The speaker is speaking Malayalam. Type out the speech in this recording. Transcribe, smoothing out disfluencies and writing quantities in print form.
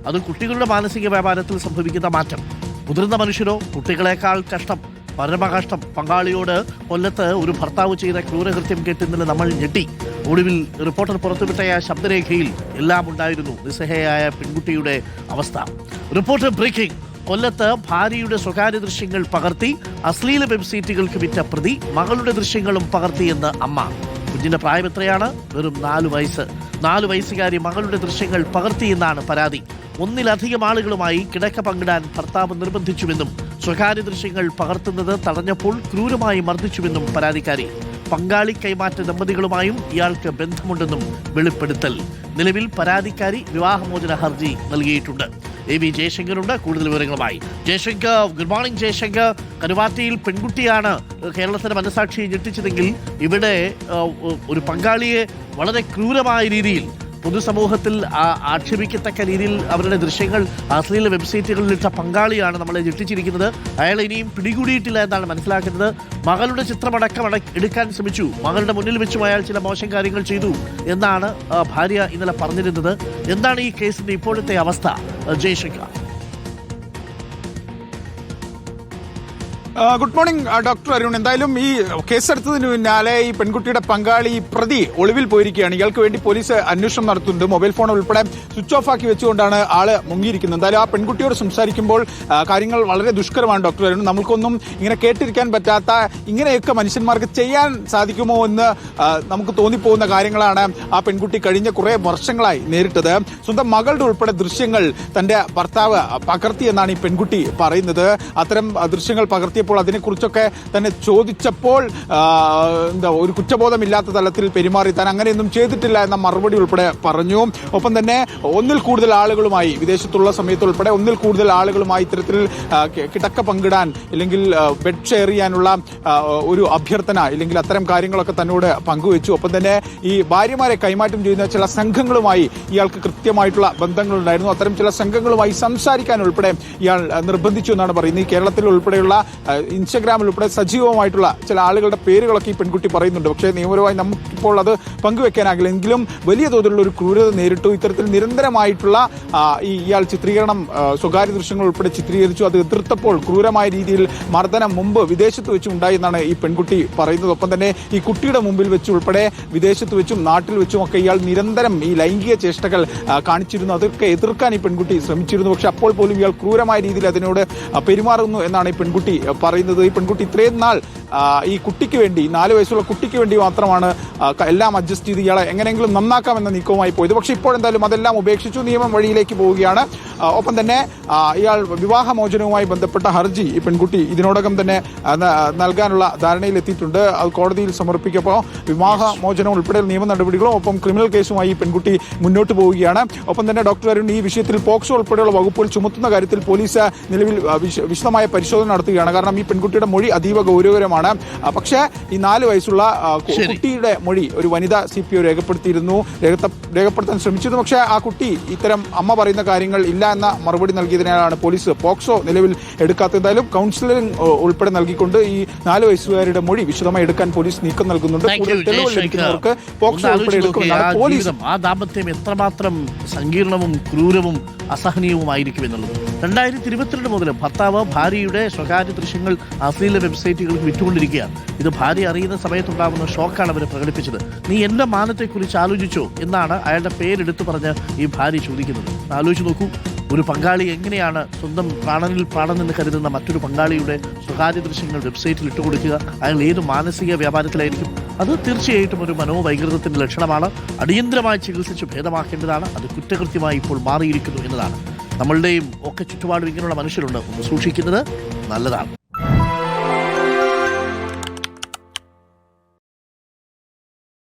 അതും കുട്ടികളുടെ മാനസിക വ്യാപാരത്തിൽ സംഭവിക്കുന്ന മാറ്റം. മുതിർന്ന മനുഷ്യരോ കുട്ടികളെക്കാൾ കഷ്ടം, പരമകഷ്ടം. പങ്കാളിയോട് കൊല്ലത്ത് ഒരു ഭർത്താവ് ചെയ്ത ക്രൂരകൃത്യം കേട്ട് ഇന്നലെ നമ്മൾ ഞെട്ടി. ഒടുവിൽ റിപ്പോർട്ടർ പുറത്തുവിട്ട ശബ്ദരേഖയിൽ എല്ലാം ഉണ്ടായിരുന്നു. നിസ്സഹായയായ പെൺകുട്ടിയുടെ അവസ്ഥ. Reporter breaking. കൊല്ലത്ത് ഭാര്യയുടെ സ്വകാര്യ ദൃശ്യങ്ങൾ പകർത്തി അശ്ലീല വെബ്സൈറ്റുകൾക്ക് വിറ്റ പ്രതി മകളുടെ ദൃശ്യങ്ങളും പകർത്തിയെന്ന് അമ്മ. കുഞ്ഞിന്റെ പ്രായം എത്രയാണ്? വെറും 4 വയസ്സ്. 4 വയസ്സുകാരി മകളുടെ ദൃശ്യങ്ങൾ പകർത്തിയെന്നാണ് പരാതി. ഒന്നിലധികം ആളുകളുമായി കിടക്ക പങ്കിടാൻ ഭർത്താവ് നിർബന്ധിച്ചുവെന്നും സ്വകാര്യ ദൃശ്യങ്ങൾ പകർത്തുന്നത് തടഞ്ഞപ്പോൾ ക്രൂരമായി മർദ്ദിച്ചുവെന്നും പരാതിക്കാരി. പങ്കാളി കൈമാറ്റ ദമ്പതികളുമായും ഇയാൾക്ക് ബന്ധമുണ്ടെന്നും വെളിപ്പെടുത്തൽ. നിലവിൽ പരാതിക്കാരി വിവാഹമോചന ഹർജി നൽകിയിട്ടുണ്ട്. എ വി ജയശങ്കറുണ്ട് കൂടുതൽ വിവരങ്ങളുമായി. Jayashankar, good morning Jayashankar. കരുവാറ്റയിൽ പെൺകുട്ടിയാണ് കേരളത്തിന്റെ മനസാക്ഷിയെ ഞെട്ടിച്ചതെങ്കിൽ ഇവിടെ ഒരു പങ്കാളിയെ വളരെ ക്രൂരമായ രീതിയിൽ പൊതുസമൂഹത്തിൽ ആക്ഷേപിക്കത്തക്ക രീതിയിൽ അവരുടെ ദൃശ്യങ്ങൾ അശ്ലീല വെബ്സൈറ്റുകളിലിട്ട പങ്കാളിയാണ് നമ്മളെ ഞെട്ടിച്ചിരിക്കുന്നത്. അയാൾ ഇനിയും പിടികൂടിയിട്ടില്ല എന്നാണ് മനസ്സിലാക്കുന്നത്. മകളുടെ ചിത്രമടക്കം എടുക്കാൻ ശ്രമിച്ചു. മകളുടെ മുന്നിൽ വെച്ചും അയാൾ ചില മോശം കാര്യങ്ങൾ ചെയ്തു എന്നാണ് ഭാര്യ ഇന്നലെ പറഞ്ഞിരുന്നത്. എന്താണ് ഈ കേസിന്റെ ഇപ്പോഴത്തെ അവസ്ഥ Jaishankar? Good morning doctor Arun. എന്തായാലും ഈ കേസെടുത്തതിന് പിന്നാലെ ഈ പെൺകുട്ടിയുടെ പങ്കാളി പ്രതി ഒളിവിൽ പോയിരിക്കുകയാണ്. ഇയാൾക്ക് വേണ്ടി പോലീസ് അന്വേഷണം നടത്തുന്നുണ്ട്. മൊബൈൽ ഫോൺ ഉൾപ്പെടെ സ്വിച്ച് ഓഫ് ആക്കി വെച്ചുകൊണ്ടാണ് ആള് മുങ്ങിയിരിക്കുന്നത്. എന്തായാലും ആ പെൺകുട്ടിയോട് സംസാരിക്കുമ്പോൾ കാര്യങ്ങൾ വളരെ ദുഷ്കരമാണ് ഡോക്ടർ അരുൺ. നമുക്കൊന്നും ഇങ്ങനെ കേട്ടിരിക്കാൻ പറ്റാത്ത, ഇങ്ങനെയൊക്കെ മനുഷ്യന്മാർക്ക് ചെയ്യാൻ സാധിക്കുമോ എന്ന് നമുക്ക് തോന്നിപ്പോകുന്ന കാര്യങ്ങളാണ് ആ പെൺകുട്ടി കഴിഞ്ഞ കുറെ വർഷങ്ങളായി നേരിട്ടത്. സ്വന്തം മകളുടെ ഉൾപ്പെടെ ദൃശ്യങ്ങൾ തന്റെ ഭർത്താവ് പകർത്തിയെന്നാണ് ഈ പെൺകുട്ടി പറയുന്നത്. അത്തരം ദൃശ്യങ്ങൾ പകർത്തിയ അതിനെക്കുറിച്ചൊക്കെ തന്നെ ചോദിച്ചപ്പോൾ ഒരു കുറ്റബോധമില്ലാത്ത തലത്തിൽ പെരുമാറി താൻ അങ്ങനെയൊന്നും ചെയ്തിട്ടില്ല എന്ന മറുപടി ഉൾപ്പെടെ പറഞ്ഞു. ഒപ്പം തന്നെ ഒന്നിൽ കൂടുതൽ ആളുകളുമായി, വിദേശത്തുള്ള സമയത്ത് ഉൾപ്പെടെ ഒന്നിൽ കൂടുതൽ ആളുകളുമായി ഇത്തരത്തിൽ കിടക്ക പങ്കിടാൻ അല്ലെങ്കിൽ ബെഡ് ഷെയർ ചെയ്യാനുള്ള ഒരു അഭ്യർത്ഥന അല്ലെങ്കിൽ അത്തരം കാര്യങ്ങളൊക്കെ തന്നോട് പങ്കുവെച്ചു. ഒപ്പം തന്നെ ഈ ഭാര്യമാരെ കൈമാറ്റം ചെയ്യുന്ന ചില സംഘങ്ങളുമായി ഇയാൾക്ക് കൃത്യമായിട്ടുള്ള ബന്ധങ്ങളുണ്ടായിരുന്നു. അത്തരം ചില സംഘങ്ങളുമായി സംസാരിക്കാൻ ഉൾപ്പെടെ ഇയാൾ നിർബന്ധിച്ചു എന്നാണ് പറയുന്നത്. ഈ കേരളത്തിൽ ഉൾപ്പെടെയുള്ള ഇൻസ്റ്റഗ്രാമിൽ ഉൾപ്പെടെ സജീവമായിട്ടുള്ള ചില ആളുകളുടെ പേരുകളൊക്കെ ഈ പെൺകുട്ടി പറയുന്നുണ്ട്. പക്ഷേ നിയമപരമായി നമുക്കിപ്പോൾ അത് പങ്കുവെക്കാനാകില്ല. എങ്കിലും വലിയ തോതിലുള്ള ഒരു ക്രൂരത നേരിട്ടു. ഇത്തരത്തിൽ നിരന്തരമായിട്ടുള്ള ഇയാൾ ചിത്രീകരണം, സ്വകാര്യ ദൃശ്യങ്ങൾ ഉൾപ്പെടെ ചിത്രീകരിച്ചു. അത് എതിർത്തപ്പോൾ ക്രൂരമായ രീതിയിൽ മർദ്ദനം മുമ്പ് വിദേശത്ത് വെച്ചും ഉണ്ടായി എന്നാണ് ഈ പെൺകുട്ടി പറയുന്നത്. ഒപ്പം തന്നെ ഈ കുട്ടിയുടെ മുമ്പിൽ വെച്ച് ഉൾപ്പെടെ വിദേശത്ത് വെച്ചും നാട്ടിൽ വെച്ചും ഒക്കെ ഇയാൾ നിരന്തരം ഈ ലൈംഗിക ചേഷ്ടകൾ കാണിച്ചിരുന്നു. അതൊക്കെ എതിർക്കാൻ ഈ പെൺകുട്ടി ശ്രമിച്ചിരുന്നു. പക്ഷെ അപ്പോൾ പോലും ഇയാൾ ക്രൂരമായ രീതിയിൽ അതിനോട് പെരുമാറുന്നു എന്നാണ് ഈ പെൺകുട്ടി പറയുന്നത്. ഈ പെൺകുട്ടി ഇത്രയും നാൾ ഈ കുട്ടിക്ക് വേണ്ടി, 4 വയസ്സുള്ള കുട്ടിക്ക് വേണ്ടി മാത്രമാണ് എല്ലാം അഡ്ജസ്റ്റ് ചെയ്ത് ഇയാളെ എങ്ങനെയെങ്കിലും നന്നാക്കാമെന്ന നീക്കവുമായി പോയത്. പക്ഷെ ഇപ്പോഴെന്തായാലും അതെല്ലാം ഉപേക്ഷിച്ചു, നിയമം വഴിയിലേക്ക് പോവുകയാണ്. ഒപ്പം തന്നെ ഇയാൾ വിവാഹമോചനവുമായി ബന്ധപ്പെട്ട ഹർജി ഈ പെൺകുട്ടി ഇതിനോടകം തന്നെ നൽകാനുള്ള ധാരണയിലെത്തിയിട്ടുണ്ട്. അത് കോടതിയിൽ സമർപ്പിക്കപ്പോൾ വിവാഹമോചനം ഉൾപ്പെടെ നിയമ നടപടികളും ഒപ്പം ക്രിമിനൽ കേസുമായി ഈ പെൺകുട്ടി മുന്നോട്ട് പോവുകയാണ്. ഒപ്പം തന്നെ ഡോക്ടർ അരുൺ, ഈ വിഷയത്തിൽ പോക്സോ ഉൾപ്പെടെയുള്ള വകുപ്പുകൾ ചുമത്തുന്ന കാര്യത്തിൽ പോലീസ് നിലവിൽ വിശദമായ പരിശോധന നടത്തുകയാണ്. കാരണം ഈ പെൺകുട്ടിയുടെ മൊഴി അതീവ ഗൗരവകരമാണ്. പക്ഷേ ഈ 4 വയസ്സുള്ള കുട്ടിയുടെ മൊഴി ഒരു വനിതാ CPO രേഖപ്പെടുത്താൻ ശ്രമിച്ചിരുന്നു. പക്ഷേ ആ കുട്ടി ഇത്തരം അമ്മ പറയുന്ന കാര്യങ്ങൾ ഇല്ല എന്ന മറുപടി നൽകിയതിനാലാണ് പോലീസ് പോക്സോ നിലവിൽ എടുക്കാത്തത്. എന്തായാലും കൗൺസിലിംഗ് ഉൾപ്പെടെ നൽകിക്കൊണ്ട് ഈ 4 വയസ്സുകാരുടെ മൊഴി വിശദമായി എടുക്കാൻ പോലീസ് നീക്കം നൽകുന്നുണ്ട്. കൂടുതൽ തെളിവുകൾ ലഭിക്കുന്നവർക്ക് പോക്സോ ഉൾപ്പെടെ എടുക്കുമെന്നാണ് പോലീസ്. ആ ദാമ്പത്യം എത്രമാത്രം സങ്കീർണവും ക്രൂരവും അസഹനീയവുമായിരിക്കും എന്നുള്ളത്. 2022 മുതൽ ഭർത്താവ് ഭാര്യയുടെ സ്വകാര്യ ദൃശ്യങ്ങൾ അശ്ലീല വെബ്സൈറ്റുകൾക്ക് വിറ്റുകൊണ്ടിരിക്കുകയാണ്. ഇത് ഭാര്യ അറിയുന്ന സമയത്തുണ്ടാകുന്ന ഷോക്കാണ് അവർ പ്രകടിപ്പിച്ചത്. നീ എന്റെ മാനത്തെക്കുറിച്ച് ആലോചിച്ചോ എന്നാണ് അയാളുടെ പേരെടുത്തു പറഞ്ഞ് ഈ ഭാര്യ ചോദിക്കുന്നത്. ആലോചിച്ച് നോക്കൂ, ഒരു പങ്കാളി എങ്ങനെയാണ് സ്വന്തം പ്രാണനിൽ പ്രാണെന്ന് കരുതുന്ന മറ്റൊരു പങ്കാളിയുടെ സ്വകാര്യ ദൃശ്യങ്ങൾ വെബ്സൈറ്റിൽ ഇട്ടുകൊടുക്കുക? അയാൾ ഏത് മാനസിക വ്യാപാരത്തിലായിരിക്കും? അത് തീർച്ചയായിട്ടും ഒരു മനോവൈകൃതത്തിന്റെ ലക്ഷണമാണ്. അടിയന്തരമായി ചികിത്സിച്ച് ഭേദമാക്കേണ്ടതാണ്. അത് കുറ്റകൃത്യമായി ഇപ്പോൾ മാറിയിരിക്കുന്നു എന്നതാണ്. നമ്മളുടെയും ഒക്കെ ചുറ്റുപാടും ഇങ്ങനെയുള്ള മനുഷ്യരുണ്ട്. ഒന്ന് സൂക്ഷിക്കുന്നത് നല്ലതാണ്.